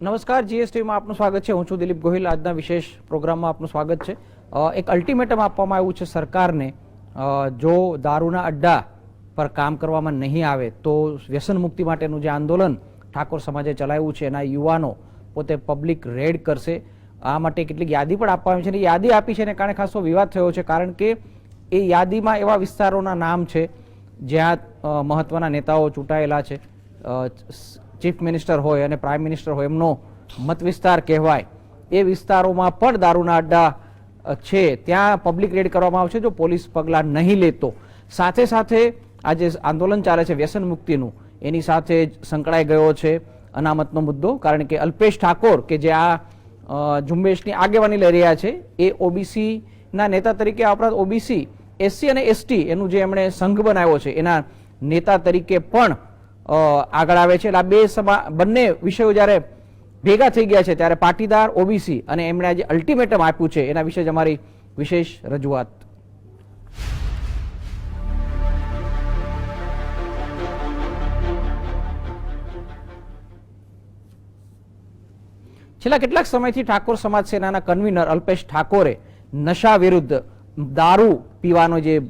નમસ્કાર, જીએસટીમાં આપનું સ્વાગત છે. હું છું દિલીપ ગોહિલ. આજના વિશેષ પ્રોગ્રામમાં આપનું સ્વાગત છે. એક અલ્ટિમેટમ આપવામાં આવ્યું છે સરકારને, જો દારૂના અડ્ડા પર કામ કરવામાં નહીં આવે તો વ્યસન મુક્તિ માટેનું જે આંદોલન ઠાકોર સમાજે ચલાવ્યું છે એના યુવાનો પોતે પબ્લિક રેડ કરશે. આ માટે કેટલીક યાદી પણ આપવામાં આવી છે. યાદી આપી છે એને કારણે ખાસો વિવાદ થયો છે, કારણ કે એ યાદીમાં એવા વિસ્તારોના નામ છે જ્યાં મહત્વના નેતાઓ ચૂંટાયેલા છે. ચીફ મિનિસ્ટર હોય અને પ્રાઇમ મિનિસ્ટર હોય એમનો મત વિસ્તાર કહેવાય, એ વિસ્તારોમાં પણ દારૂના અડ્ડા છે. ત્યાં પબ્લિક રેડ કરવામાં આવશે જો પોલીસ પગલાં નહીં લેતો. સાથે સાથે આ જે આંદોલન ચાલે છે વ્યસન મુક્તિનું, એની સાથે સંકળાઈ ગયો છે અનામતનો મુદ્દો, કારણ કે અલ્પેશ ઠાકોર કે જે આ ઝુંબેશની આગેવાની લઈ રહ્યા છે એ ઓબીસીના નેતા તરીકે, આ ઉપરાંત ઓબીસી, એસસી અને એસટી એનું જે એમણે સંઘ બનાવ્યો છે એના નેતા તરીકે પણ આગળ આવે છે. એટલે આ બંને વિષયો જ્યારે ભેગા થઈ ગયા છે ત્યારે પાટીદાર, ઓબીસી અને એમણે જે અલ્ટિમેટમ આપ્યું છે એના વિશે જ અમારી વિશેષ રજૂઆત. છેલ્લા કેટલાક સમયથી ઠાકોર સમાજ સેનાના કન્વીનર અલ્પેશ ઠાકોરે નશા વિરુદ્ધ, દારૂ પીવાનો જે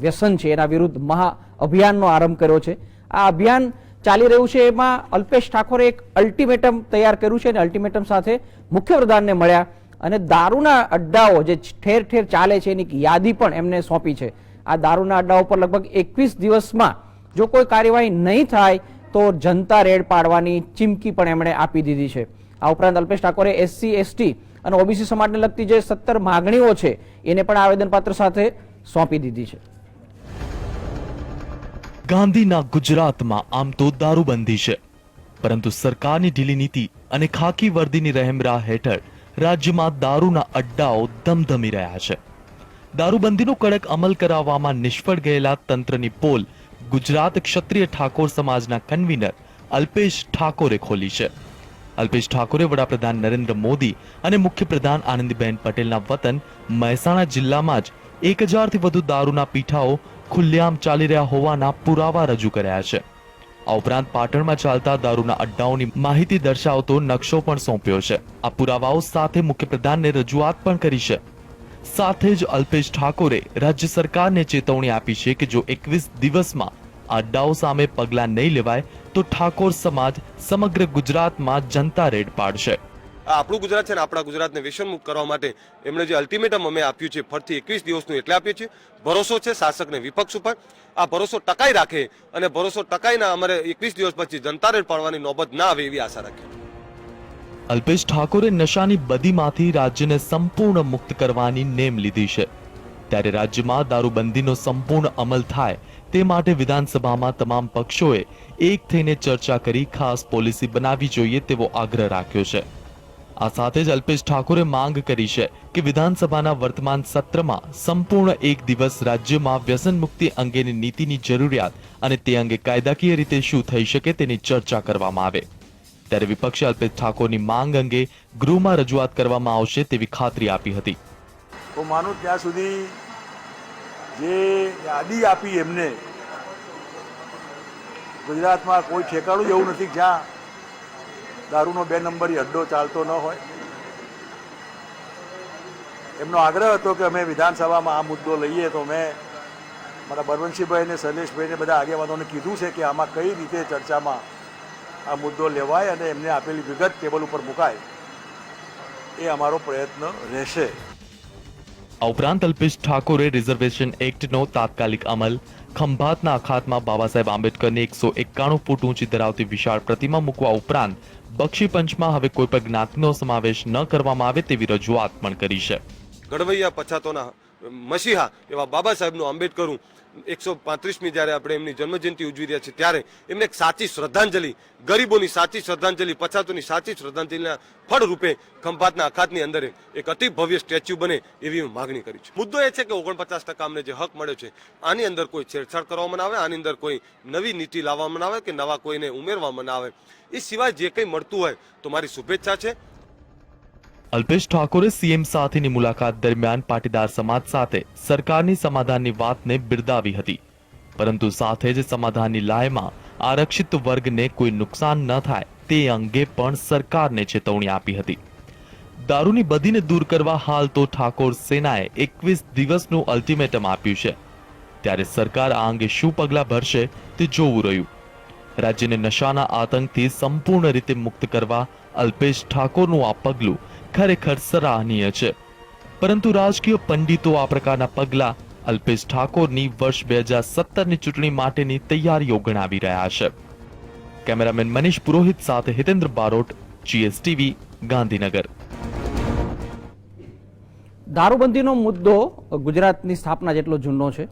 વ્યસન છે એના વિરુદ્ધ મહા અભિયાનનો આરંભ કર્યો છે. આ અભિયાન ચાલી રહ્યું છે, એમાં અલ્પેશ ઠાકોરે એક અલ્ટિમેટમ તૈયાર કર્યું છે અને અલ્ટિમેટમ સાથે મુખ્યપ્રધાનને મળ્યા અને દારૂના અડ્ડાઓ જે ઠેર ઠેર ચાલે છે એની યાદી પણ એમને સોંપી છે. આ દારૂના અડ્ડાઓ પર લગભગ 21 દિવસમાં જો કોઈ કાર્યવાહી નહીં થાય તો જનતા રેડ પાડવાની ચીમકી પણ એમણે આપી દીધી છે. આ ઉપરાંત અલ્પેશ ઠાકોરે એસસી, એસટી અને ઓબીસી સમાજને લગતી જે 17 માગણીઓ છે એને પણ આવેદનપત્ર સાથે સોંપી દીધી છે. ગાંધીના ગુજરાતમાં આમ તો દારૂબંધી છે, પરંતુ સરકારની ઢીલી નીતિ અને ખાકી વર્દીની રહેમરાહ હેઠળ રાજ્યમાં દારૂના અડ્ડાઓ ધમધમી રહ્યા છે. દારૂબંધીનો કડક અમલ કરાવવામાં નિષ્ફળ ગયેલા તંત્રની પોલ ગુજરાત ક્ષત્રિય ઠાકોર સમાજના કન્વીનર અલ્પેશ ઠાકોરે ખોલી છે. અલ્પેશ ઠાકોરે વડાપ્રધાન નરેન્દ્ર મોદી અને મુખ્યપ્રધાન આનંદીબેન પટેલના વતન મહેસાણા જિલ્લામાં જ 1000થી વધુ દારૂના પીઠાઓ ખુલ્લેઆમ ચાલી રહ્યા હોવાના પુરાવા રજૂ કર્યા છે. આ ઉપરાંત પાટણમાં ચાલતા દારૂના અડ્ડાઓની માહિતી દર્શાવતો નકશો પણ સોંપ્યો છે. આ પુરાવાઓ સાથે મુખ્યપ્રધાનને રજૂઆત પણ કરી છે. સાથે જ અલ્પેશ ઠાકોરે રાજ્ય સરકારને ચેતવણી આપી છે કે જો 21 દિવસમાં અડ્ડાઓ સામે પગલાં નહીં લેવાય તો ઠાકોર સમાજ સમગ્ર ગુજરાતમાં જનતા રેડ પાડશે. આપણું ગુજરાત છે ને, આપણા ગુજરાતને વ્યસન મુક્ત કરવા માટે એમણે જે અલ્ટિમેટમ અમે આપ્યું છે ફરીથી 21 દિવસનું એટલે આપ્યું છે. ભરોસો છે શાસકને વિપક્ષ ઉપર, આ ભરોસો ટકાઈ રાખે અને ભરોસો ટકાઈના અમારે 21 દિવસ પછી જનતા રેડ પાડવાની નોબત ના આવે એવી આશા રાખીએ. અલ્પેશ ઠાકોરે નશાની બદીમાંથી રાજ્યને સંપૂર્ણ મુક્ત કરવાની નેમ લીધી છે, ત્યારે રાજ્યમાં દારૂબંધીનો સંપૂર્ણ અમલ થાય તે માટે વિધાનસભામાં તમામ પક્ષોએ એક થઈને ચર્ચા કરી ખાસ પોલિસી બનાવવી જોઈએ તેવો આગ્રહ રાખ્યો છે. આ સાથે જ અલ્પેશ ઠાકોરે માંગ કરી છે કે વિધાનસભાના વર્તમાન સત્રમાં સંપૂર્ણ એક દિવસ રાજ્યમાં વ્યસન મુક્તિ અંગેની નીતિની જરૂરિયાત અને તે અંગે કાયદાકીય રીતે શું થઈ શકે તેની ચર્ચા કરવામાં આવે. ત્યારે વિપક્ષે અલ્પેશ ઠાકોરની માંગ અંગે ગૃહમાં રજૂઆત કરવામાં આવશે તેવી ખાતરી આપી હતી. હું માનું ત્યાં સુધી જે યાદી આપી એમને, ગુજરાતમાં કોઈ ઠેકાણું એવું નથી જ્યાં દારૂનો 2 નંબરી અડ્ડો ચાલતો ન હોય. એમનો આગ્રહ હતો કે અમે વિધાનસભામાં આ મુદ્દો લઈએ, તો મેં મારા બળવંતસિંહભાઈ ને શૈલેષભાઈને બધા આગેવાનોને કીધું છે કે આમાં કઈ રીતે ચર્ચામાં આ મુદ્દો લેવાય અને એમને આપેલી વિગત ટેબલ ઉપર મુકાય, એ અમારો પ્રયત્ન રહેશે. આ ઉપરાંત અલ્પેશ ઠાકોરે રિઝર્વેશન એક્ટનો તાત્કાલિક અમલ, ખંભાતના અખાતમાં બાબા સાહેબ આંબેડકરની 191 ફૂટ ઊંચી ધરાવતી વિશાળ પ્રતિમા મૂકવા ઉપરાંત બક્ષી પંચમાં હવે કોઈ પણ જ્ઞાતિનો સમાવેશ ન કરવામાં આવે તેવી રજૂઆત પણ કરી છે. ઘડવૈયા પછાતોના મસીહા એવા બાબા સાહેબનું આંબેડકરનું 135મી જ્યારે આપણે એમની જન્મજયંતિ ઉજવી રહ્યા છીએ ત્યારે એમને એક સાચી શ્રદ્ધાંજલિ, ગરીબોની સાચી શ્રદ્ધાંજલિ, પછાતોની સાચી શ્રદ્ધાંજલિના ફળ રૂપે ખંભાતના અખાતની અંદર એક અતિ ભવ્ય સ્ટેચ્યુ બને એવી માગણી કરી છે. મુદ્દો એ છે કે 49% અમને જે હક મળ્યો છે આની અંદર કોઈ છેડછાડ કરવામાં આવે, આની અંદર કોઈ નવી નીતિ લાવવામાં આવે કે નવા કોઈને ઉમેરવામાં આવે, એ સિવાય જે કંઈ મળતું હોય તો મારી શુભેચ્છા છે. અલ્પેશ ઠાકોરે સીએમ સાથેની મુલાકાત દરમિયાન પાટીદાર સમાજ સાથે સરકારની સમાધાનની વાતને બિરદાવી હતી, પરંતુ સાથે જ સમાધાનની લાયમાં આરક્ષિત વર્ગને કોઈ નુકસાન ન થાય તે અંગે પણ સરકારને ચેતવણી આપી હતી. દારૂની બદીને દૂર કરવા હાલ તો ઠાકોર સેનાએ 21 દિવસનું અલ્ટિમેટમ આપ્યું છે. ત્યારે સરકાર આ અંગે શું પગલાં ભરશે તે જોવું રહ્યું. રાજ્યને નશાના આતંકથી સંપૂર્ણ રીતે મુક્ત કરવા અલ્પેશ ઠાકોરનું આ પગલું ખરેખર સરાહનીય છે. પરંતુ રાજકીય પંડિતો આ પ્રકારના પગલાં અલ્પેશ ઠાકોરની વર્ષ 2017ની ચૂંટણી માટેની તૈયારીઓ ગણાવી રહ્યા છે. કેમેરામેન મનીષ પુરોહિત સાથે હિતેન્દ્ર બારોટ, GSTV, ગાંધીનગર. દારૂબંધીનો મુદ્દો ગુજરાતની સ્થાપના જેટલો જૂનો છે.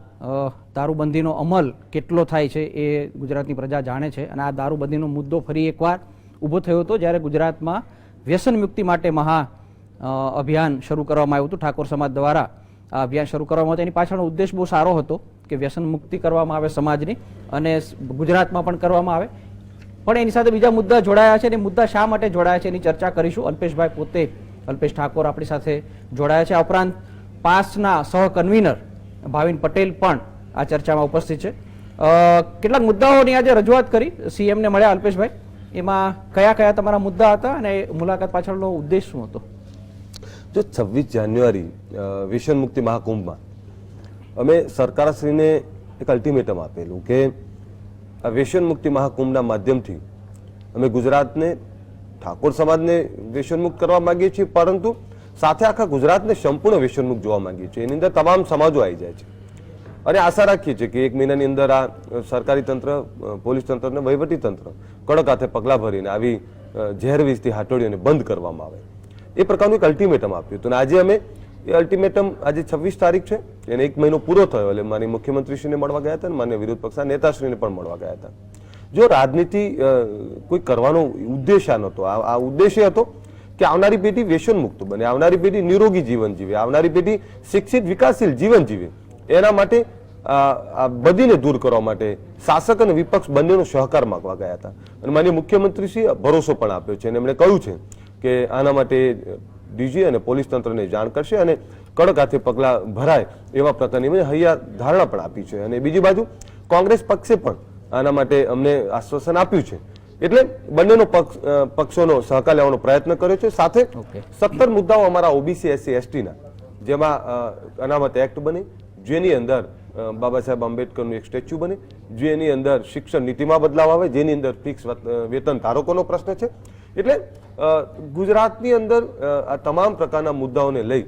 દારૂબંધીનો અમલ કેટલો થાય છે એ ગુજરાતની પ્રજા જાણે છે. અને આ દારૂબંધીનો મુદ્દો ફરી એકવાર ઊભો થયો હતો જ્યારે ગુજરાતમાં વ્યસન મુક્તિ માટે મહા અભિયાન શરૂ કરવામાં આવ્યું હતું. ઠાકોર સમાજ દ્વારા આ અભિયાન શરૂ કરવામાં આવ્યું. એની પાછળનો ઉદ્દેશ બહુ સારો હતો કે વ્યસન મુક્તિ કરવામાં આવે સમાજની, અને ગુજરાતમાં પણ કરવામાં આવે. પણ એની સાથે બીજા મુદ્દા જોડાયા છે. અને મુદ્દા શા માટે જોડાયા છે એની ચર્ચા કરીશું. અલ્પેશભાઈ પોતે, અલ્પેશ ઠાકોર આપણી સાથે જોડાયા છે. આ ઉપરાંત પાસના સહ કન્વીનર ભાવિન પટેલ પણ આ ચર્ચામાં ઉપસ્થિત છે. કેટલાક મુદ્દાઓની આજે રજૂઆત કરી, CM ને મળ્યા અલ્પેશભાઈ. એમાં કયા કયા તમારા મુદ્દા હતા અને મુલાકાત પાછળનો ઉદ્દેશ શું હતો? જો 26 જાન્યુઆરી વ્યસન મુક્તિ મહાકુંભમાં અમે સરકારશ્રીને એક અલ્ટિમેટમ આપેલું કે આ વ્યસન મુક્તિ મહાકુંભના માધ્યમથી અમે ગુજરાતને, ઠાકોર સમાજને વ્યસન મુક્ત કરવા માંગીએ છીએ, પરંતુ સાથે આખા ગુજરાતને સંપૂર્ણ વ્યસન મુક્ત જોવા માંગીએ છીએ. એની અંદર તમામ સમાજો આવી જાય છે અને આશા રાખીએ છીએ કે 1 મહિનાની અંદર આ સરકારી તંત્ર, પોલીસ તંત્ર અને વહીવટી તંત્ર કડક હાથે પગલાં ભરીને આવી ઝેરવીજથી હાટોડીઓને બંધ કરવામાં આવે. એ પ્રકારનું એક અલ્ટિમેટમ આપ્યું હતું. અને આજે અમે એ અલ્ટિમેટમ, આજે 26 તારીખ છે, એને 1 મહિનો પૂરો થયો એટલે મારી મુખ્યમંત્રીશ્રીને મળવા ગયા હતા અને માન્ય વિરોધ પક્ષના નેતાશ્રીને પણ મળવા ગયા હતા. જો રાજનીતિ કોઈ કરવાનો ઉદ્દેશ આ નહોતો. આ ઉદ્દેશ્ય હતો કે આવનારી પેઢી વ્યસન મુક્ત બને, આવનારી પેઢી નિરોગી જીવન જીવે, આવનારી પેઢી શિક્ષિત વિકાસશીલ જીવન જીવે. એના માટે આ બદીને દૂર કરવા માટે શાસક અને વિપક્ષ બંનેનો સહકાર માંગવા ગયા હતા. અને માન્ય મુખ્યમંત્રીશ્રીએ ભરોસો પણ આપ્યો છે અને એમણે કહ્યું છે કે આના માટે DG અને પોલીસ તંત્રને જાણ કરશે અને કડક હાથે પગલાં ભરાય એવા પ્રકારની હૈયા ધારણા પણ આપી છે. અને બીજી બાજુ કોંગ્રેસ પક્ષે પણ આના માટે અમને આશ્વાસન આપ્યું છે. એટલે બંનેનો પક્ષોનો સહકાર લેવાનો પ્રયત્ન કર્યો છે. સાથે 17 મુદ્દાઓ અમારા OBC SC ST ના, જેમાં અનામત એક્ટ બને, જેની અંદર બાબા સાહેબ આંબેડકરનું એક સ્ટેચ્યુ બને, જેની અંદર શિક્ષણ નીતિમાં બદલાવ આવે, જેની અંદર ફિક્સ વેતન ધારકોનો પ્રશ્ન છે. એટલે ગુજરાતની અંદર આ તમામ પ્રકારના મુદ્દાઓને લઈ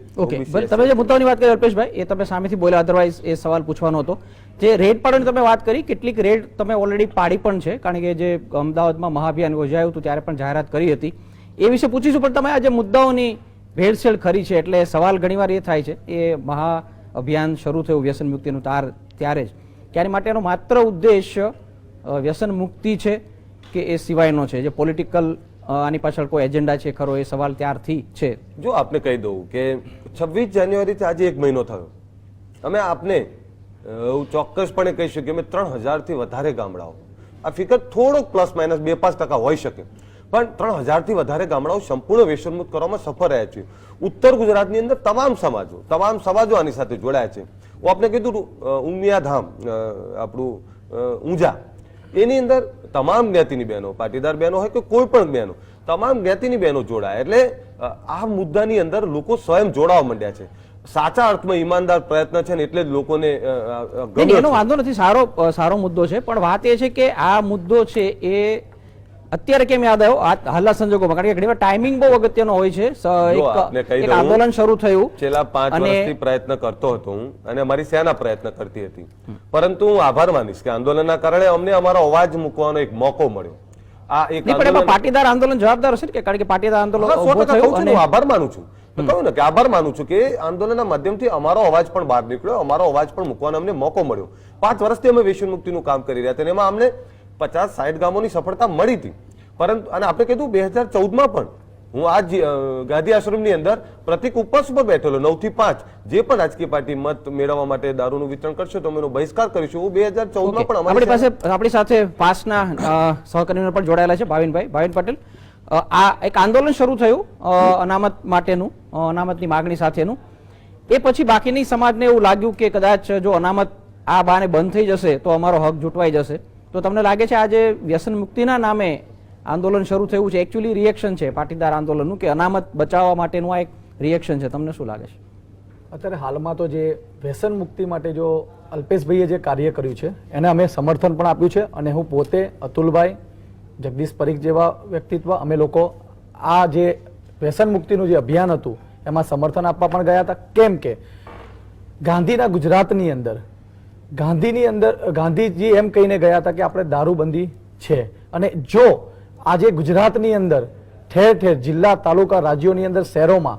તમે જે મુદ્દાઓની વાત કરી અલ્પેશભાઈ, એ તમે સામેથી બોલ્યા, અધરવાઇઝ એ સવાલ પૂછવાનો હતો. જે રેડ પાડવાની તમે વાત કરી, કેટલીક રેડ તમે ઓલરેડી પાડી પણ છે, કારણ કે જે અમદાવાદમાં મહાઅભિયાન યોજાયું હતું ત્યારે પણ જાહેરાત કરી હતી. એ વિશે પૂછીશું. પણ તમે આજે મુદ્દાઓની ભેળસેળ ખરી છે એટલે સવાલ ઘણીવાર એ થાય છે, એ મહાઅભિયાન શરૂ થયું વ્યસન મુક્તિનું ત્યારે જ, ત્યારે માટેનો માત્ર ઉદ્દેશ વ્યસન મુક્તિ છે કે એ સિવાયનો છે? જે પોલિટિકલ આની પાછળ કોઈ એજન્ડા છે ખરો? એ સવાલ ત્યારથી છે. જો આપને કહી દઉં કે 26 જાન્યુઆરીથી આજે 1 મહિનો થયો. અમે આપને ચોક્કસપણે કહી શકીએ અમે 3000 થી વધારે ગામડાઓ, આ ફિગર થોડોક પ્લસ માઇનસ 2-5% હોઈ શકે, પણ 3000 થી વધારે ગામડાઓ સંપૂર્ણ વ્યસનમુક્ત કરવામાં સફળ રહ્યા છે. ઉત્તર ગુજરાતની અંદર તમામ સમાજો આની સાથે જોડાયા છે. હું આપને કીધું ઉમિયાધામ, આપણું ઊંઝા, એની અંદર તમામ જ્ઞાતિની બહેનો, પાટીદાર બહેનો હોય કે કોઈ પણ બહેનો, તમામ જ્ઞાતિની બહેનો જોડાય. એટલે આ મુદ્દાની અંદર લોકો સ્વયં જોડાવા માંડ્યા છે. સાચા અર્થમાં ઈમાનદાર પ્રયત્ન છે ને એટલે જ લોકોને એનો વાંધો નથી. સારો મુદ્દો છે, પણ વાત એ છે કે આ મુદ્દો છે એ અત્યારે કેમ યાદ આવ્યો હાલના સંજોગોમાં? કારણ કે ઘણી વાર ટાઈમિંગ બહુ અગત્યનો હોય છે. એક આંદોલન શરૂ થયું, છેલ્લા 5 વર્ષથી પ્રયત્ન કરતો હતો હું, અને અમારી સેના પ્રયત્ન કરતી હતી, પરંતુ હું આભાર માનીશ કે આંદોલનના કારણે અમને અમારો અવાજ મૂકવાનો એક મોકો મળ્યો. આ એક પાટીદાર આંદોલન જવાબદાર હશે કે, કારણ કે પાટીદાર આંદોલન આભાર માનું છું, કહ્યું ને કે આભાર માનું છું કે આંદોલનના માધ્યમથી અમારો અવાજ પણ બહાર નીકળ્યો, અમારો અવાજ પણ મૂકવાનો અમને મોકો મળ્યો. 5 વર્ષથી અમે વ્યસન મુક્તિનું કામ કરી રહ્યા હતા, એમાં અમને 50-60 ગામોની સફળતા મળી હતી. પરંતુ અને આપણે કીધું 2014માં પણ હું આ ગાંધી આશ્રમની અંદર પ્રતિક ઉપવાસ ઉપર બેઠેલો, 9 થી 5 જે પણ રાજકીય પાર્ટી મત મેળવવા માટે દારૂનું વિતરણ કરશે તો અમે એનો બહિષ્કાર કરીશું. હું 2014માં પણ આપણી સાથે પાસના સહકર્મીઓ પણ જોડાયેલા છે, ભાવિન પટેલ. આ એક આંદોલન શરૂ થયું અનામત માટેનું, અનામતની માગણી સાથેનું. એ પછી બાકીની સમાજને એવું લાગ્યું કે કદાચ જો અનામત આ બાને બંધ થઈ જશે તો અમારો હક જૂટવાઈ જશે. તો તમને લાગે છે આજે વ્યસન મુક્તિના નામે આંદોલન શરૂ થયું છે, એકચ્યુઅલી રિએક્શન છે પાટીદાર આંદોલનનું કે અનામત બચાવવા માટેનું આ એક રિએક્શન છે, તમને શું લાગે છે? અત્યારે હાલમાં તો જે વ્યસન મુક્તિ માટે જો અલ્પેશભાઈએ જે કાર્ય કર્યું છે એને અમે સમર્થન પણ આપ્યું છે, અને હું પોતે, અતુલભાઈ, જગદીશ પરીખ જેવા વ્યક્તિત્વ, અમે લોકો આ જે વ્યસન મુક્તિનું જે અભિયાન હતું એમાં સમર્થન આપવા પણ ગયા હતા. કેમ કે ગાંધીના ગુજરાતની અંદર ગાંધીજી એમ કહીને ગયા હતા કે આપણે દારૂબંધી છે, અને જો આજે ગુજરાતની અંદર ઠેર ઠેર જિલ્લા, તાલુકા, રાજ્યોની અંદર, શહેરોમાં,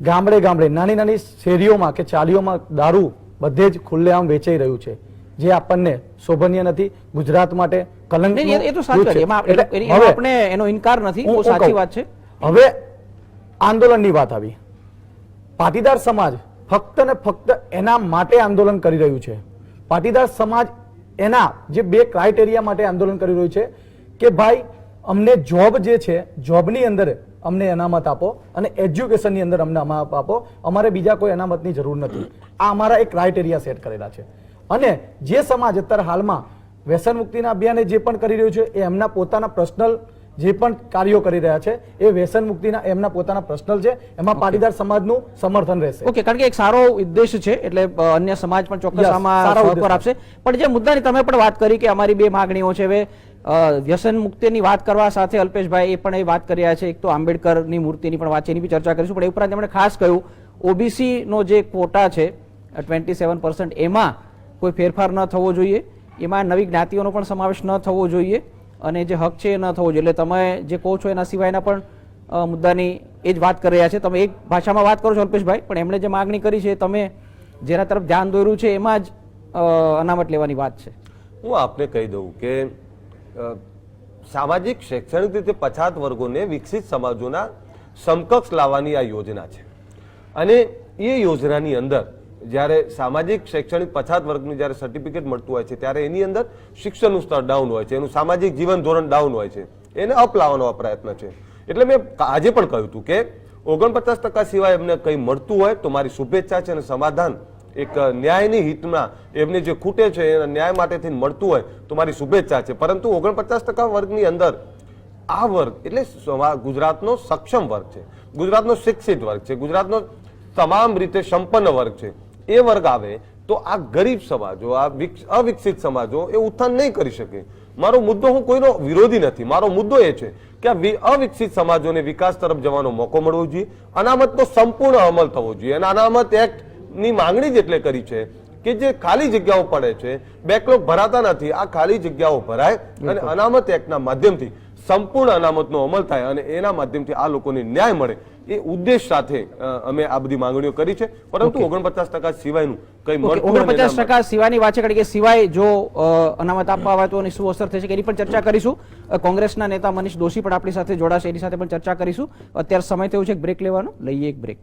ગામડે ગામડે, નાની નાની શેરીઓમાં કે ચાલીઓમાં દારૂ બધે જ ખુલ્લેઆમ વેચાઈ રહ્યું છે, જે આપણને શોભનીય નથી, ગુજરાત માટે કલંક. એ તો સાચું છે, એમાં આપણે એનો ઇનકાર નથી, બહુ સાચી વાત છે. હવે આંદોલનની વાત આવી. પાટીદાર સમાજ ફક્ત ને ફક્ત એના માટે આંદોલન કરી રહ્યું છે. પાટીદાર સમાજ એના જે બે ક્રાઇટેરિયા માટે આંદોલન કરી રહ્યું છે કે ભાઈ અમને જોબ જે છે, જોબની અંદર અમને અનામત આપો, અને એજ્યુકેશનની અંદર અમને અનામત આપો, અમારે બીજા કોઈ અનામતની જરૂર નથી. આ અમારા એક ક્રાઇટેરિયા સેટ કરેલા છે. અને જે સમાજ અત્યારે હાલમાં વ્યસન મુક્તિના અભિયાને જે પણ કરી રહ્યું છે એ એમના પોતાના પર્સનલ જે પણ કાર્યો કરી રહ્યા છે એ વ્યસન મુક્તિના એમના પોતાના પર્સનલ છે, એમાં પાટીદાર સમાજનું સમર્થન રહેશે. ઓકે, કારણ કે એક સારો ઉદ્દેશ છે, એટલે અન્ય સમાજ પણ ચોક્કસ Yes, આમાં સારો સહકાર ઉદ્દેશ આપશે. પણ જે મુદ્દાની તમે પણ વાત કરી કે અમારી બે માગણીઓ છે, હવે વ્યસન મુક્તિની વાત કરવા સાથે અલ્પેશભાઈ એ પણ એ વાત કરી રહ્યા છે, એક તો આંબેડકરની મૂર્તિની પણ વાત છે, એની બી ચર્ચા કરીશું. પણ એ ઉપરાંત એમણે ખાસ કહ્યું ઓબીસી નો જે કોટા છે 27%, એમાં કોઈ ફેરફાર ન થવો જોઈએ, એમાં નવી જ્ઞાતિઓનો પણ સમાવેશ ન થવો જોઈએ, અને જે હક છે એ ન થવો જોઈએ. એટલે તમે જે કહો છો એના સિવાયના પણ મુદ્દાની એ જ વાત કરી રહ્યા છે. તમે એક ભાષામાં વાત કરો છો અલ્પેશભાઈ, પણ એમણે જે માગણી કરી છે તમે જેના તરફ ધ્યાન દોર્યું છે એમાં જ અનામત લેવાની વાત છે. હું આપને કહી દઉં કે સામાજિક શૈક્ષણિક રીતે પછાત વર્ગોને વિકસિત સમાજોના સમકક્ષ લાવવાની આ યોજના છે, અને એ યોજનાની અંદર જ્યારે સામાજિક શૈક્ષણિક પછાત વર્ગનું જ્યારે સર્ટિફિકેટ મળતું હોય છે ત્યારે એની અંદર શિક્ષણનું સ્તર ડાઉન હોય છે, એનું સામાજિક જીવન ધોરણ ડાઉન હોય છે, એને અપ લાવવાનો પ્રયત્ન છે. એટલે મેં આજે પણ કહ્યું હતું કે 49% સિવાય એમને કંઈ મળતું હોય તો મારી શુભેચ્છા છે, અને સમાધાન એક ન્યાયની હિતમાં એમને જે ખૂટે છે એના ન્યાય માટેથી મળતું હોય તો મારી શુભેચ્છા છે. પરંતુ 49% વર્ગની અંદર આ વર્ગ એટલે ગુજરાતનો સક્ષમ વર્ગ છે, ગુજરાતનો શિક્ષિત વર્ગ છે, ગુજરાતનો તમામ રીતે સંપન્ન વર્ગ છે. એ વર્ગ આવે તો આ ગરીબ સમાજો, આ અવિકસિત સમાજો એ ઉત્થાન નહીં કરી શકે. મારો મુદ્દો, હું કોઈનો વિરોધી નથી, મારો મુદ્દો એ છે કે આ અવિકસિત સમાજોને વિકાસ તરફ જવાનો મોકો મળવો જોઈએ, અનામતનો સંપૂર્ણ અમલ થવો જોઈએ. અને અનામત એક્ટ ની માંગણી જ એટલે કરી છે કે જે ખાલી જગ્યાઓ પડે છે, બેકલોગ ભરાતા નથી, આ ખાલી જગ્યાઓ ભરાય અને અનામત એક્ટના માધ્યમથી સંપૂર્ણ અનામતનો અમલ થાય અને એના માધ્યમથી આ લોકોને ન્યાય મળે, એ ઉદ્દેશ સાથે અમે આ બધી માંગણીઓ કરી છે. પરંતુ 49% સિવાયનું કંઈ મળતું 49% સિવાયની વાત છે, કારણ કે સિવાય જો અનામત આપવા આવે તો એની શું અસર થશે એની પણ ચર્ચા કરીશું. કોંગ્રેસના નેતા મનીષ દોશી પણ આપણી સાથે જોડાશે, એની સાથે પણ ચર્ચા કરીશું. અત્યારે સમય થયો છે એક બ્રેક લેવાનો, લઈએ એક break.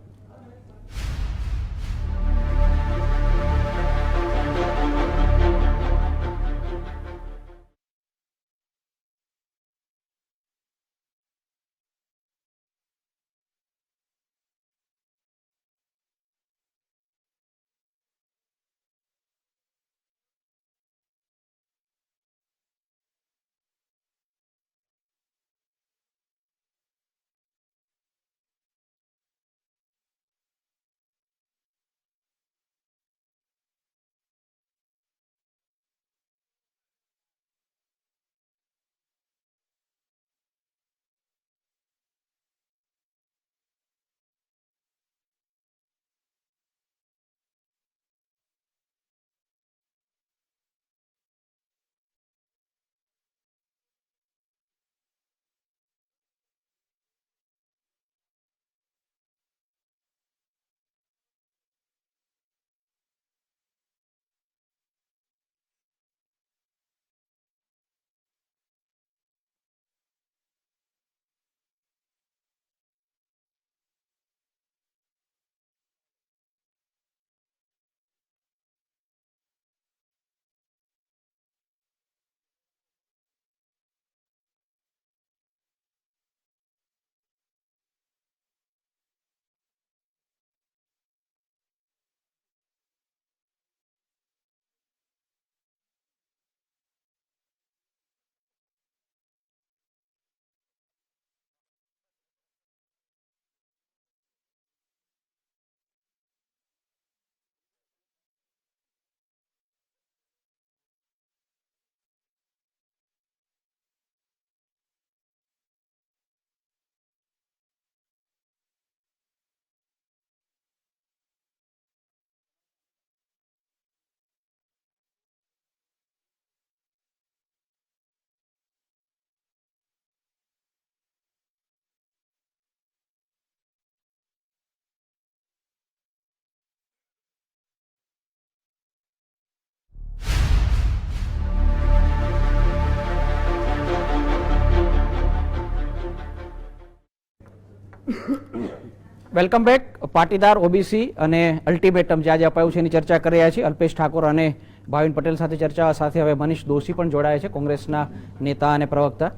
Welcome back. Patidar OBC અને અલ્ટિમેટમ જે આજે અપાયું છે એની ચર્ચા કરી રહ્યા છીએ. અલ્પેશ ઠાકોર અને ભાવિન પટેલ સાથે ચર્ચા સાથે હવે મનીષ દોશી પણ જોડાયા છે, કોંગ્રેસના નેતા અને પ્રવક્તા.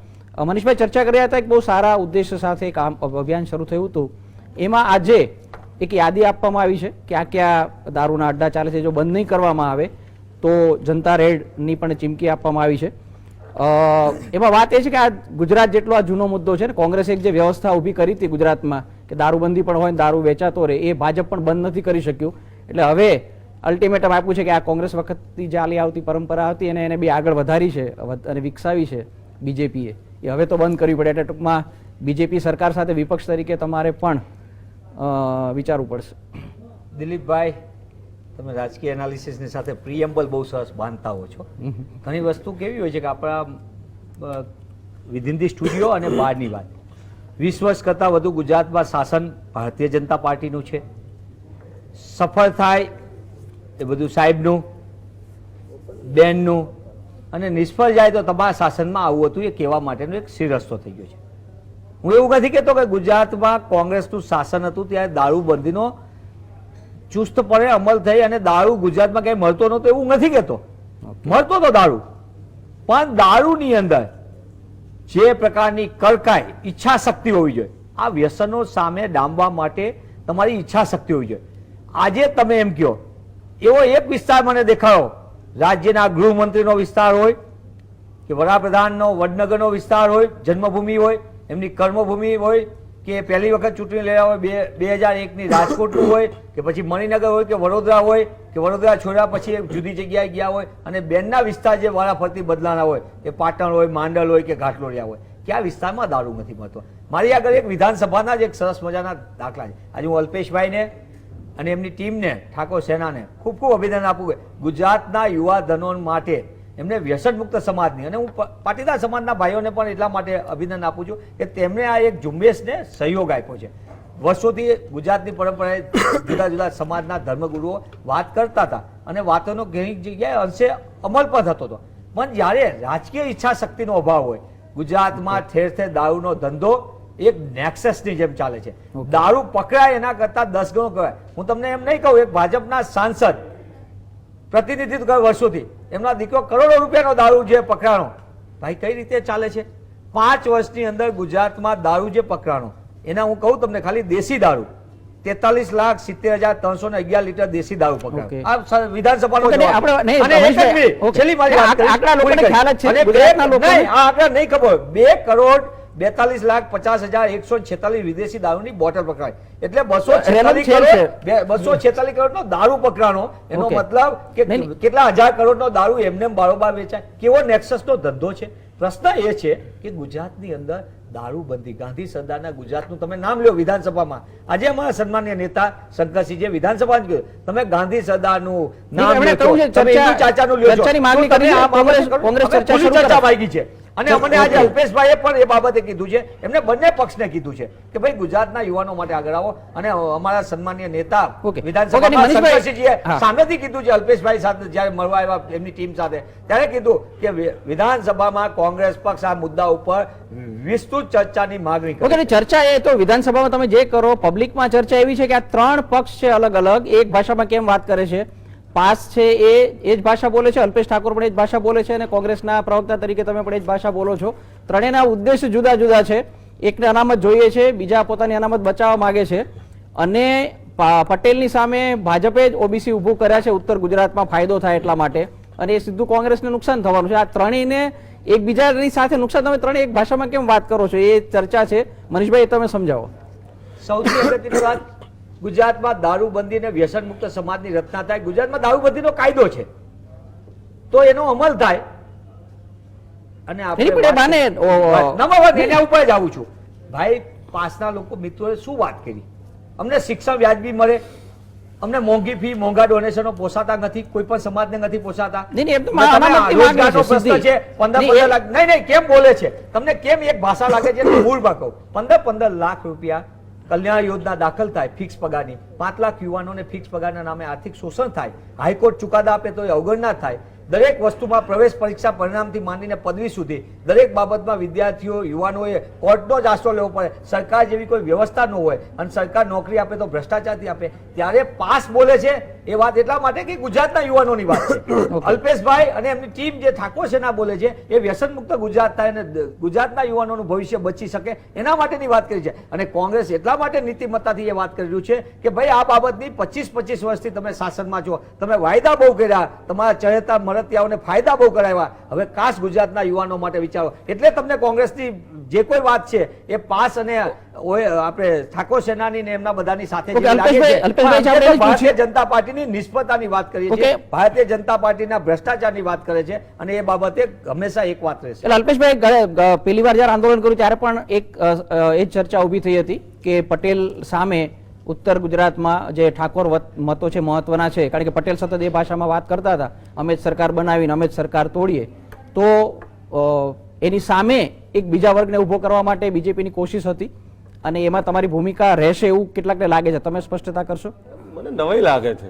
મનીષભાઈ, ચર્ચા કરી રહ્યા હતા એક બહુ સારા ઉદ્દેશ્ય સાથે એક અભિયાન શરૂ થયું હતું. એમાં આજે એક યાદી આપવામાં આવી છે ક્યાં ક્યાં દારૂના અડ્ડા ચાલે છે. જો બંધ નહીં કરવામાં આવે તો જનતા રેડની પણ ચીમકી આપવામાં આવી છે. એમાં વાત એ છે કે આ ગુજરાત જેટલો આ જૂનો મુદ્દો છે ને, કોંગ્રેસે એક જે વ્યવસ્થા ઊભી કરી હતી ગુજરાતમાં કે દારૂબંધી પણ હોય ને દારૂ વેચાતો રહે, એ ભાજપ પણ બંધ નથી કરી શક્યું. એટલે હવે અલ્ટિમેટમ આપ્યું છે કે આ કોંગ્રેસ વખતથી ચાલી આવતી પરંપરા હતી અને એને બી આગળ વધારી છે અને વિકસાવી છે બીજેપીએ, એ હવે તો બંધ કરવી પડે. એટલે ટૂંકમાં બીજેપી સરકાર સાથે વિપક્ષ તરીકે તમારે પણ વિચારવું પડશે. દિલીપભાઈ, તમે રાજકીય એનાલિસિસની સાથે પ્રિએમ્બલ બહુ સરસ બાંધતા હો છો. ઘણી વસ્તુ કેવી હોય છે કે આપણા વિધિન ધી સ્ટુડિયો અને બહારની વાત, 20 વર્ષ કરતાં વધુ ગુજરાતમાં શાસન ભારતીય જનતા પાર્ટીનું છે. સફળ થાય એ બધું સાહેબનું, બેનનું, અને નિષ્ફળ જાય તો તમારા શાસનમાં આવું હતું એ કહેવા માટેનો એક રસ્તો થઈ ગયો છે. હું એવું નથી કહેતો કે ગુજરાતમાં કોંગ્રેસનું શાસન હતું ત્યારે દારૂબંધીનો ચુસ્તપણે અમલ થઈ અને દારૂ ગુજરાતમાં ક્યાંય મળતો નહોતો એવું નથી કહેતો. મળતો તો દારૂ, પણ દારૂની અંદર જે પ્રકારની કડકાઈ, ઈચ્છા શક્તિ હોવી જોઈએ. આ વ્યસનો સામે ડામવા માટે તમારી ઈચ્છા શક્તિ હોવી જોઈએ. આજે તમે એમ કહો એવો એક વિસ્તાર મને દેખાડો, રાજ્યના ગૃહમંત્રીનો વિસ્તાર હોય કે વડાપ્રધાનનો વડનગરનો વિસ્તાર હોય, જન્મભૂમિ હોય, એમની કર્મભૂમિ હોય, કે પહેલી વખત ચૂંટણી લડ્યા હોય 2001ની રાજકોટનું હોય, કે પછી મણિનગર હોય, કે વડોદરા હોય, કે વડોદરા છોડ્યા પછી જુદી જગ્યાએ ગયા હોય, અને બેનના વિસ્તાર જે વારાફરતી બદલાના હોય એ પાટણ હોય, માંડલ હોય કે ઘાટલોડિયા હોય, કે આ વિસ્તારમાં દારૂ નથી મળતો. મારી આગળ એક વિધાનસભાના જ એક સરસ મજાના દાખલા છે. આજે હું અલ્પેશભાઈને અને એમની ટીમને, ઠાકોર સેનાને ખૂબ ખૂબ અભિનંદન આપું કે ગુજરાતના યુવાધનો માટે એમને વ્યસન મુક્ત સમાજની, અને હું પાટીદાર સમાજના ભાઈઓને પણ એટલા માટે અભિનંદન આપું છું કે તેમણે આ એક ઝુંબેશને સહયોગ આપ્યો છે. વર્ષોથી ગુજરાતની પરંપરાએ જુદા જુદા સમાજના ધર્મગુરુઓ વાત કરતા હતા અને વાતોનો ઘણી જગ્યાએ અંશે અમલ પણ થતો હતો. પણ જ્યારે રાજકીય ઈચ્છા શક્તિનો અભાવ હોય, ગુજરાતમાં ઠેર ઠેર દારૂનો ધંધો એક નેક્સસની જેમ ચાલે છે. દારૂ પકડાય એના કરતા 10 ગણો કહેવાય. હું તમને એમ નહીં કહું, એક ભાજપના સાંસદ પ્રતિનિધિત્વ કરે વર્ષોથી, એમના દીકરો કરોડો રૂપિયાનો દારૂ જે પકડાણો, ભાઈ કઈ રીતે ચાલે છે? 5 વર્ષની અંદર ગુજરાતમાં દારૂ જે પકડાણો, એના હું કહું તમને ખાલી દેશી દારૂ 43,70,311 લીટર દેશી દારૂ પકડાયો. આ વિધાનસભાનો જવાબ. અને એક જ મિનિટ, છેલ્લી મારી વાત કરીશ. આંકડા લોકોને ખ્યાલ જ છે, અને ગુજરાતના લોકોને. નહીં, આ આંકડા નહીં ખબર. 2,42,50,146 વિદેશી દારૂની બોટલ પકડાય, એટલે 246 કરોડનો દારૂ પકડાણો. એનો મતલબ કે કેટલા હજાર કરોડનો દારૂ એમને બારોબાર વેચાય. કેવો નેક્સસનો ધંધો છે. પ્રશ્ન એ છે કે ગુજરાતની અંદર દારૂબંધી, ગાંધી સરદારના ગુજરાતનું તમે નામ લ્યો વિધાનસભામાં. આજે અમારા સન્માનીય નેતા શંકરસિંહ જે વિધાનસભામાં કહ્યું, તમે ગાંધી સરદારનું નામ લ્યો છો, તમે હિન્દુ ચાચાનું લ્યો છો, કોંગ્રેસ ચર્ચા માંગી છે. અને અમને આજે અલ્પેશભાઈએ પણ એ બાબતે કીધું છે, એમને બંને પક્ષને કીધું છે કે ભાઈ ગુજરાતના યુવાનો માટે આગળ આવો. અને અમારા સન્માનીય નેતા વિધાનસભામાં શંકરસિંહજીએ સામેથી કીધું છે, અલ્પેશભાઈ સાથે જ્યારે મળવા આવ્યા એમની ટીમ સાથે, ત્યારે કીધું કે વિધાનસભામાં કોંગ્રેસ પક્ષ આ મુદ્દા ઉપર વિસ્તૃત ચર્ચાની માંગણી કરે. ચર્ચા એ તો વિધાનસભામાં તમે જે કરો, પબ્લિકમાં ચર્ચા એવી છે કે આ 3 પક્ષ છે અલગ અલગ, એક ભાષામાં કેમ વાત કરે છે? પાસ છે એ જ ભાષા બોલે છે, અલ્પેશ ઠાકોર પણ એ જ ભાષા બોલે છે, અને કોંગ્રેસના પ્રવક્તા તરીકે તમે પણ એ જ ભાષા બોલો છો. ત્રણેયના ઉદ્દેશ જુદા જુદા છે. એકને અનામત જોઈએ છે, બીજા પોતાની અનામત બચાવવા માંગે છે, અને પટેલની સામે ભાજપે જ ઓબીસી ઊભું કર્યા છે ઉત્તર ગુજરાતમાં ફાયદો થાય એટલા માટે, અને એ સીધું કોંગ્રેસને નુકસાન થવાનું છે. આ ત્રણેયને એકબીજાની સાથે નુકસાન, તમે ત્રણેય એક ભાષામાં કેમ વાત કરો છો? એ ચર્ચા છે. મનીષભાઈ, તમે સમજાવો. સૌથી અગત્યની વાત, ગુજરાતમાં દારૂબંધી અને વ્યસન મુક્ત સમાજની રચના થાય, ગુજરાતમાં દારૂબંધીનો કાયદો છે તો એનો અમલ થાય. અને એના ઉપર જ આવું છું ભાઈ. પાસના લોકો મિત્રોએ શું વાત કરી? અમને શિક્ષણ વ્યાજબી મળે, અમને મોંઘી ફી, મોંઘા ડોનેશનો પોસાતા નથી, કોઈ પણ સમાજને નથી પોસાતા. રોજગારનો પ્રશ્ન છે, 15 લાખ. નહીં, કેમ બોલે છે? તમને કેમ એક ભાષા લાગે છે? મૂળમાં કહું, 15 લાખ રૂપિયા કલ્યાણ યોજના દાખલ થાય ફિક્સ પગારની, 5 લાખ યુવાનોને ફિક્સ પગારના નામે આર્થિક શોષણ થાય, હાઈકોર્ટ ચુકાદા આપે તો એ અવગણના થાય, દરેક વસ્તુમાં પ્રવેશ પરીક્ષા પરિણામથી માંડીને પદવી સુધી દરેક બાબતમાં વિદ્યાર્થીઓ યુવાનોએ કોર્ટનો જ આશરો લેવો પડે. સરકાર જેવી કોઈ વ્યવસ્થા ન હોય અને સરકાર નોકરી આપે તો ભ્રષ્ટાચારથી આપે, ત્યારે પાસ બોલે છે એ વાત એટલા માટે કે ગુજરાતના યુવાનોની વાત છે. અલ્પેશભાઈ અને એમની ટીમ જે ઠાકોર સેના બોલે છે એ વ્યસન મુક્ત ગુજરાત થાય અને ગુજરાતના યુવાનોનું ભવિષ્ય બચી શકે એના માટેની વાત કરી છે. અને કોંગ્રેસ એટલા માટે નીતિમત્તાથી એ વાત કરી રહ્યું છે કે ભાઈ આ બાબતની 25 વર્ષથી તમે શાસનમાં છો, તમે વાયદા બહુ કર્યા, તમારા ચહેતા મળતિયાઓને ફાયદા બહુ કરાવ્યા, હવે કાશ ગુજરાતના યુવાનો માટે વિચારો. એટલે તમને કોંગ્રેસની જે કોઈ વાત છે એ પાસ અને આપણે ઠાકોર સેનાની ને એમના બધાની સાથે જે લાગે છે. ભારતીય જનતા પાર્ટીની નિષ્ફળતાની વાત કરીએ છીએ, ભારતીય જનતા પાર્ટીના ભ્રષ્ટાચારની વાત કરે છે અને એ બાબતે હંમેશા એક વાત રહેશે. એટલે અલ્પેશભાઈ પહેલી વાર જયારે આંદોલન કર્યું ત્યારે પણ એ ચર્ચા ઉભી થઈ હતી કે પટેલ સામે ઉત્તર ગુજરાતમાં જે ઠાકોર મતો છે મહત્વના છે, કારણ કે પટેલ સતત એ ભાષામાં વાત કરતા હતા, અમે જ સરકાર બનાવીને અમે જ સરકાર તોડીએ. તો એની સામે એક બીજા વર્ગને ઉભો કરવા માટે બીજેપીની કોશિશ હતી અને એમાં તમારી ભૂમિકા રહેશે એવું કેટલાકને લાગે છે, તમે સ્પષ્ટતા કરશો? મને નવાઈ લાગે છે.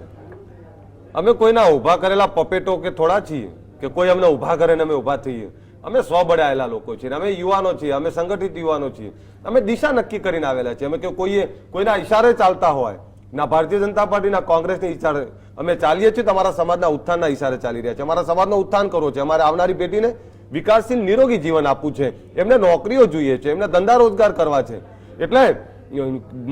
અમે કોઈના ઊભા કરેલા પપેટો કે થોડા છીએ કે કોઈ અમને ઊભા કરે ને અમે ઊભા થઈએ. અમે સ્વબળે આવેલા લોકો છીએ, અમે યુવાનો છીએ, અમે સંગઠિત યુવાનો છીએ, અમે દિશા નક્કી કરીને આવેલા છીએ. અમે કે કોઈના ઈશારે ચાલતા હોય, ના ભારતીય જનતા પાર્ટી ના કોંગ્રેસની ઈશારે અમે ચાલીએ છીએ, તમારા સમાજના ઉત્થાનના ઈશારે ચાલી રહ્યા છે. અમારા સમાજનું ઉત્થાન કરવો છે, અમારે આવનારી પેઢીને વિકાસશીલ નિરોગી જીવન આપવું છે, એમને નોકરીઓ જોઈએ છે, એમને ધંધા રોજગાર કરવા છે. એટલે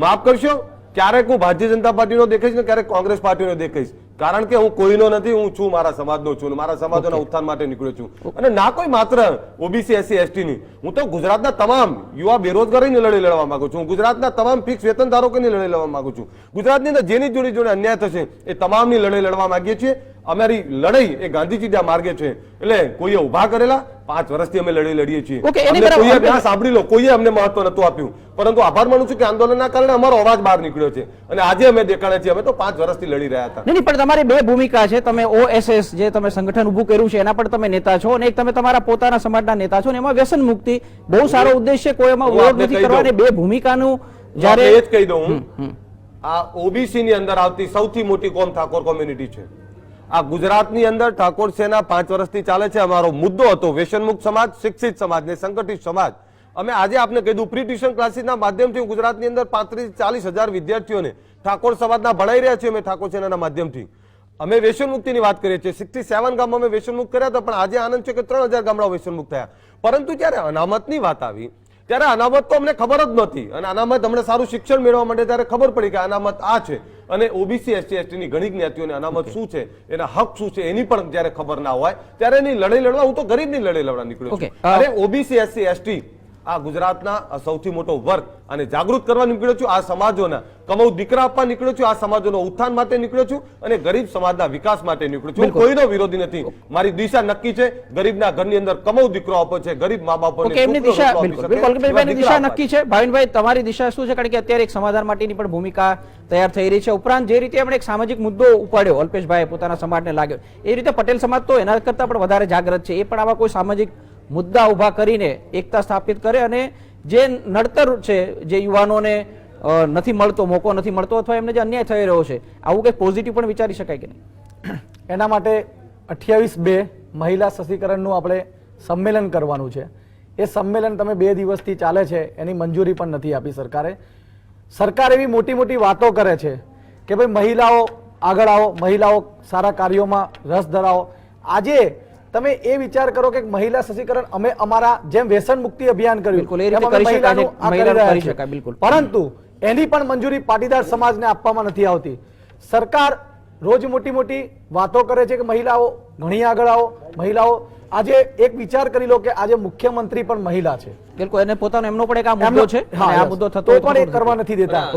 માફ કરશો, ક્યારેક હું ભારતીય જનતા પાર્ટીનો દેખાઈશ ને ક્યારેક કોંગ્રેસ પાર્ટીનો દેખાઈશ, કારણ કે હું કોઈનો નથી, હું છું મારા સમાજનો છું, મારા સમાજોના ઉત્થાન માટે નીકળ્યો છું. અને ના કોઈ માત્ર ઓબીસી એસસી એસટી ની, હું તો ગુજરાતના તમામ યુવા બેરોજગારીની લડાઈ લડવા માંગુ છું, હું ગુજરાતના તમામ ફિક્સ વેતન ધારકોની લડાઈ લડવા માંગુ છું, ગુજરાતની અંદર જેની જોડે અન્યાય થશે એ તમામની લડાઈ લડવા માંગીએ છીએ. અમારી લડાઈ એ ગાંધીજીના માર્ગે છે. એટલે કોઈએ ઉભા કરેલા 5 વર્ષથી અમે લડાઈ લડીએ છીએ. કોઈએ સાંભળી લો, કોઈએ અમને મહત્વ નતું આપ્યું, પરંતુ આભાર માનું છું કે આંદોલનના કારણે અમારો અવાજ બહાર નીકળ્યો છે અને આજે અમે દેખાડે છીએ. અમે તો 5 વર્ષથી લડી રહ્યા હતા. નહીં, પણ તમારી બે ભૂમિકા છે. તમે ઓએસએસ જે તમે સંગઠન ઉભું કર્યું છે એના પર તમે નેતા છો અને એક તમે તમારા પોતાના સમાજના નેતા છો, અને એમાં વ્યસન મુક્તિ બહુ સારો ઉદ્દેશ્ય, કોઈ એમાં વિરોધ નથી કરવાની. બે ભૂમિકાનું જ્યારે એ જ કહી દઉં, આ ઓબીસી ની અંદર આવતી સૌથી મોટી કોમ ઠાકોર કોમ્યુનિટી છે. આ ગુજરાતની અંદર ઠાકોર સેના 5 વર્ષથી ચાલે છે. અમારો મુદ્દો હતો વ્યસન મુક્ત સમાજ, શિક્ષિત સમાજ ને સંગઠિત સમાજ. અમે આજે આપને કીધું પ્રી ટ્યુશન ક્લાસીસના માધ્યમથી ગુજરાતની અંદર 35-40 હજાર વિદ્યાર્થીઓને ઠાકોર સમાજના ભણાઈ રહ્યા છીએ અમે ઠાકોર સેનાના માધ્યમથી. અમે વ્યસન મુક્તિની વાત કરીએ છીએ. 67 ગામમાં અમે વ્યસન મુક્ત કર્યા હતા, પણ આજે આનંદ છે કે 3000 ગામડાઓ વ્યસન મુક્ત થયા. પરંતુ જ્યારે અનામતની વાત આવી ત્યારે અનામત તો અમને ખબર જ નહોતી, અને અનામત હમણાં સારું શિક્ષણ મેળવવા માટે ત્યારે ખબર પડી કે અનામત આ છે. અને ઓબીસી એસટી એસટીની ઘણી જ્ઞાતિઓને અનામત શું છે, એના હક શું છે એની પણ જ્યારે ખબર ના હોય ત્યારે એની લડાઈ લડવા, હું તો ગરીબની લડાઈ લડવા નીકળ્યો છું. અરે ઓબીસી એસસી એસટી આ ગુજરાતના સૌથી મોટો વર્ગ અને જાગૃત કરવા નીકળ્યો છું. આ સમાજોના કમાઉ દીકરા આપવા નીકળ્યો છું, આ સમાજોનો ઉત્થાન માટે નીકળ્યો છું અને ગરીબ સમાજના વિકાસ માટે નીકળ્યો છું. કોઈનો વિરોધી નથી. મારી દિશા નક્કી છે. ગરીબના ઘરની અંદર કમાઉ દીકરો આપો છે, ગરીબ મા બાપોને એમની દિશા બિલકુલ દિશા નક્કી છે. ભાવિનભાઈ, તમારી દિશા શું છે? કારણ કે અત્યારે એક સમાધાન માટેની પણ ભૂમિકા તૈયાર થઈ રહી છે. ઉપરાંત જે રીતે એમણે એક સામાજિક મુદ્દો ઉપાડ્યો, અલ્પેશભાઈ પોતાના સમાજને લાગ્યો, એ રીતે પટેલ સમાજ તો એના કરતા પણ વધારે જાગૃત છે. એ પણ આવા કોઈ સામાજિક મુદ્દા ઉભા કરીને એકતા સ્થાપિત કરે અને જે નડતર છે, જે યુવાનોને નથી મળતો, મોકો નથી મળતો, અથવા એમને જે અન્યાય થઈ રહ્યો છે, આવું કંઈક પોઝિટિવ પણ વિચારી શકાય કે નહીં? એના માટે 28/2 મહિલા સશક્તિકરણનું આપણે સંમેલન કરવાનું છે. એ સંમેલન તમે 2 દિવસથી ચાલે છે, એની મંજૂરી પણ નથી આપી સરકારે. સરકાર એવી મોટી મોટી વાતો કરે છે કે ભાઈ મહિલાઓ આગળ આવો, મહિલાઓ સારા કાર્યોમાં રસ ધરાવો. આજે તમે એ વિચાર કરો કે મહિલા સશક્તિકરણ અમે અમારા જેમ વ્યસન મુક્તિ અભિયાન કર્યું, પરંતુ એની પણ મંજૂરી પાટીદાર સમાજને આપવામાં નથી આવતી. સરકાર રોજ મોટી મોટી વાતો કરે છે કે મહિલાઓ ઘણી આગળ આવો, મહિલાઓ. આજે એક વિચાર કરી લો કે આજે મુખ્યમંત્રી પણ મહિલા છે. બિલકુલ, એને પોતાનો એમનો પણ એક આ મુદ્દો છે, આ મુદ્દો થતો પણ એ કરવા નથી દેતા.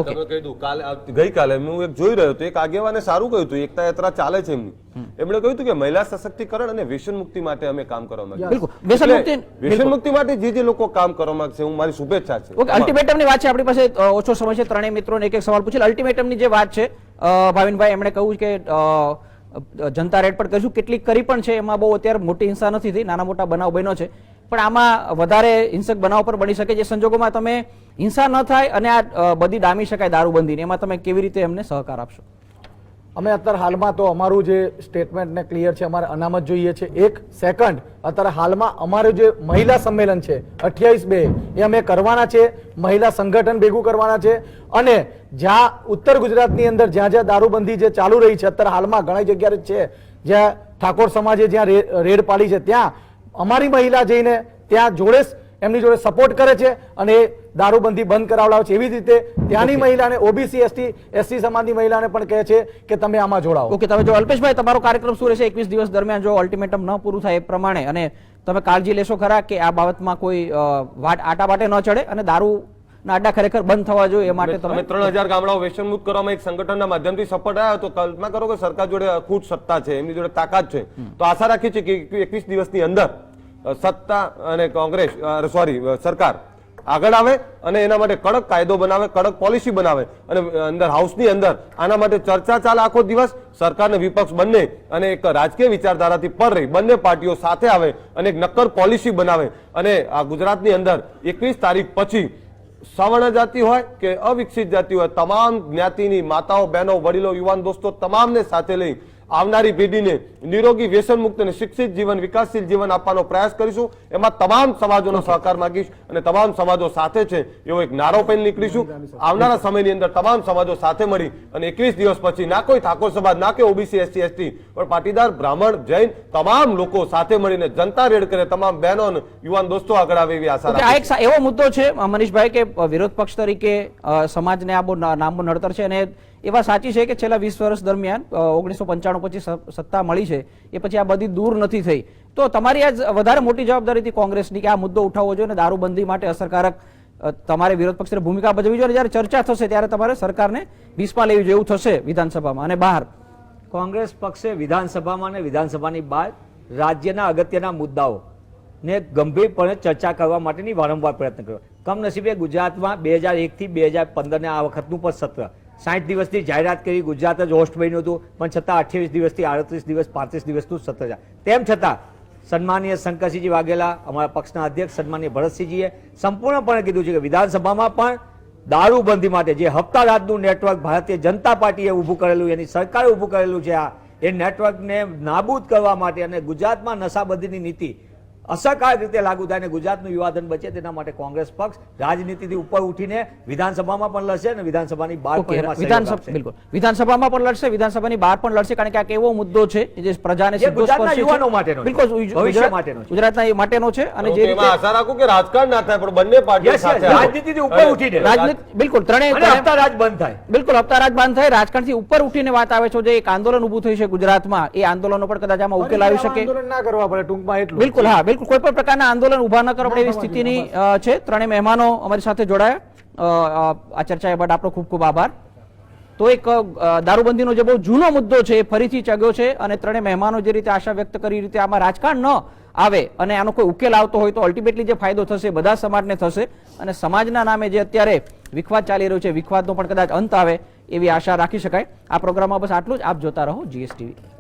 ગઈકાલે હું એક જોઈ રહ્યો હતો, એક આગેવાને સારું કહ્યું હતું, એકતા યાત્રા ચાલે છે એમની. એમણે કહ્યું હતું કે મહિલા સશક્તિકરણ અને વ્યસન મુક્તિ માટે અમે કામ કરવા માંગીએ. વ્યસન મુક્તિ માટે જે લોકો કામ કરવા માંગશે, હું મારી શુભેચ્છા છે. અલ્ટિમેટમની વાત છે, આપણી પાસે ઓછો સમય છે. ત્રણેય મિત્રોને એક એક સવાલ પૂછેલ. અલ્ટિમેટમની જે વાત છે, ભાવિનભાઈ એમણે કહ્યું કે જનતા રેડ પર કહીશું, કેટલીક કરી પણ છે, એમાં બહુ અત્યારે મોટી હિંસા નથી થઈ, નાના મોટા બનાવ બન્યો છે, પણ આમાં વધારે હિંસક બનાવ પર બની શકે. જે સંજોગોમાં તમે હિંસા ન થાય અને આ બધી ડામી શકાય દારૂબંધીને, એમાં તમે કેવી રીતે એમને સહકાર આપશો? અમે અત્યારે હાલમાં તો અમારું જે સ્ટેટમેન્ટ ને ક્લિયર છે, અમારે અનામત જોઈએ છે. એક સેકન્ડ, અત્યારે હાલમાં અમારું જે મહિલા સંમેલન છે 28/2 એ અમે કરવાના છે, મહિલા સંગઠન ભેગું કરવાના છે. અને જ્યાં ઉત્તર ગુજરાતની અંદર જ્યાં જ્યાં દારૂબંધી જે ચાલુ રહી છે અત્યારે હાલમાં ઘણી જગ્યાએ છે, જ્યાં ઠાકોર સમાજે જ્યાં રેડ પાડી છે, ત્યાં અમારી મહિલા જઈને ત્યાં એમની જોડે સપોર્ટ કરે છે અને એ દારૂબંધી બંધ કરાવડાવે છે. એવી જ રીતે ત્યાંની મહિલાને ઓબીસી એસટી સમાજની મહિલાને પણ કહે છે કે તમે આમાં જોડાઓ. ઓકે, તમે જો અલ્પેશભાઈ, તમારો કાર્યક્રમ શું રહેશે 21 દિવસ દરમિયાન જો અલ્ટિમેટમ ન પૂરું થાય એ પ્રમાણે, અને તમે કાળજી લેશો ખરા કે આ બાબતમાં કોઈ આટાબાટે ન ચડે અને દારૂના અડ્ડા ખરેખર બંધ થવા જોઈએ એ માટે તમે 3000 ગામડાઓ વ્યસન મુક્ત કરવામાં એક સંગઠનના માધ્યમથી સપોર્ટ આવ્યો તો કલ્પના કરો કે સરકાર જોડે અખૂટ સત્તા છે, એમની જોડે તાકાત છે, તો આશા રાખી છે કે 21 દિવસની અંદર સત્તા અને સરકાર આગળ આવે અને એના માટે કડક કાયદો બનાવે, કડક પોલિસી બનાવે અને અંદર હાઉસની અંદર આના માટે ચર્ચા ચાલે આખો દિવસ. સરકાર અને વિપક્ષ બંને અને એક રાજકીય વિચારધારાથી પર રહી બંને પાર્ટીઓ સાથે આવે અને એક નક્કર પોલિસી બનાવે અને આ ગુજરાતની અંદર 21 તારીખ પછી સવર્ણ જાતિ હોય કે અવિકસિત જાતિ હોય, તમામ જ્ઞાતિની માતાઓ, બહેનો, વડીલો, યુવાન દોસ્તો તમામને સાથે લઈ આવનારી પેઢીને નિરોગી, વ્યસન મુક્ત અને શિક્ષિત જીવન, વિકાસશીલ જીવન આપવાનો પ્રયાસ કરીશું. એમાં તમામ સમાજોનો સહકાર માંગીશ અને તમામ સમાજો સાથે છે એવો એક નારો પણ નીકળીશું. આવનારા સમયની અંદર તમામ સમાજો સાથે મળી અને 21 દિવસ પછી ના કોઈ ઠાકોર સમાજ, ના કે ઓબીસી, એસટી, એસટી, પણ પાટીદાર, બ્રાહ્મણ, જૈન તમામ લોકો સાથે મળીને જનતા રેડ કરે, તમામ બહેનો અને યુવાન દોસ્તો આગળ આવે એવી આશા આ એક એવો મુદ્દો છે મનીષભાઈ કે વિરોધ પક્ષ તરીકે સમાજને આ બહુ નામો નડતર છે અને એ વાત સાચી છે કે છેલ્લા 20 વર્ષ દરમિયાન 1995 પછી સત્તા મળી છે એ પછી આ બધી દૂર નથી થઈ. તો તમારી આ વધારે મોટી જવાબદારી હતી કોંગ્રેસની કે આ મુદ્દો ઉઠાવવો જોઈએ અને દારૂબંધી માટે અસરકારક તમારે વિરોધ પક્ષની ભૂમિકા ભજવવી જોઈએ. જ્યારે ચર્ચા થશે ત્યારે તમારે સરકારને ભીસમાં લેવી જોઈએ એવું થશે વિધાનસભામાં અને બહાર. કોંગ્રેસ પક્ષે વિધાનસભામાં અને વિધાનસભાની બહાર રાજ્યના અગત્યના મુદ્દાઓ ને ગંભીરપણે ચર્ચા કરવા માટેની વારંવાર પ્રયત્ન કર્યો. કમનસીબે ગુજરાતમાં 2001 થી 2015 ને આ વખતનું પણ સત્ર 60 દિવસની જાહેરાત કરી, ગુજરાત જ હોસ્ટ બન્યું હતું, પણ છતાં 28 દિવસથી 38 દિવસ 35 દિવસનું સત્ર છે. તેમ છતાં સન્માનીય શંકરસિંહજી વાઘેલા, અમારા પક્ષના અધ્યક્ષ સન્માનીય ભરતસિંહજીએ સંપૂર્ણપણે કીધું છે કે વિધાનસભામાં પણ દારૂબંધી માટે જે હપ્તા રાજનું નેટવર્ક ભારતીય જનતા પાર્ટીએ ઊભું કરેલું, એની સરકારે ઊભું કરેલું છે, એ નેટવર્કને નાબૂદ કરવા માટે અને ગુજરાતમાં નશાબંધીની નીતિ અસરકારક રીતે લાગુ થાય અને ગુજરાતનું યુવાધન બચે તેના માટે કોંગ્રેસ પક્ષ રાજનીતિથી ઉપર ઉઠીને વિધાનસભામાં પણ લડશે અને વિધાનસભાની બહાર પણ એમાં સહયોગ આપશે. બિલકુલ, વિધાનસભામાં પણ લડશે, વિધાનસભાની બહાર પણ લડશે, કારણ કે આ એવો મુદ્દો છે જે પ્રજાને જે ગુજરાતના યુવાનો માટેનો છે, બિલકુલ ભવિષ્ય માટેનો છે, ગુજરાતના માટેનો છે. અને જે રીતે આશા રાખું કે રાજકારણ ના થાય પણ બંને પાર્ટીઓ સાથે આવે. રાજનીતિથી ઉપર ઉઠીને રાજનીતિ બિલકુલ અને હપ્તા રાજ બંધ થાય. બિલકુલ હપ્તારાજ બંધ થાય, રાજકારણથી ઉપર ઉઠીને વાત આવે છે. જે એક આંદોલન ઊભું થયું છે ગુજરાતમાં, એ આંદોલનો પણ કદાચ આમાં ઉકેલ આવી શકે. આંદોલન ના કરવા પડે ટૂંકમાં એટલું. બિલકુલ, હા, બિલકુલ કોઈ પણ પ્રકારના આંદોલન ઉભા ન કરવા પડે એવી સ્થિતિની છે. ત્રણેય મહેમાનો અમારી સાથે જોડાયા આ ચર્ચા બાદ આપણો ખૂબ ખૂબ આભાર. તો એક દારૂબંધીનો જે બહુ જૂનો મુદ્દો છે એ ફરીથી ચગ્યો છે અને ત્રણેય મહેમાનો જે રીતે આશા વ્યક્ત કરી રીતે આમાં રાજકારણ ન આવે અને આનો કોઈ ઉકેલ આવતો હોય તો અલ્ટિમેટલી જે ફાયદો થશે બધા સમાજને થશે અને સમાજના નામે જે અત્યારે વિખવાદ ચાલી રહ્યો છે વિખવાદનો પણ કદાચ અંત આવે એવી આશા રાખી શકાય. આ પ્રોગ્રામમાં બસ આટલું જ. આપ જોતા રહો GSTV.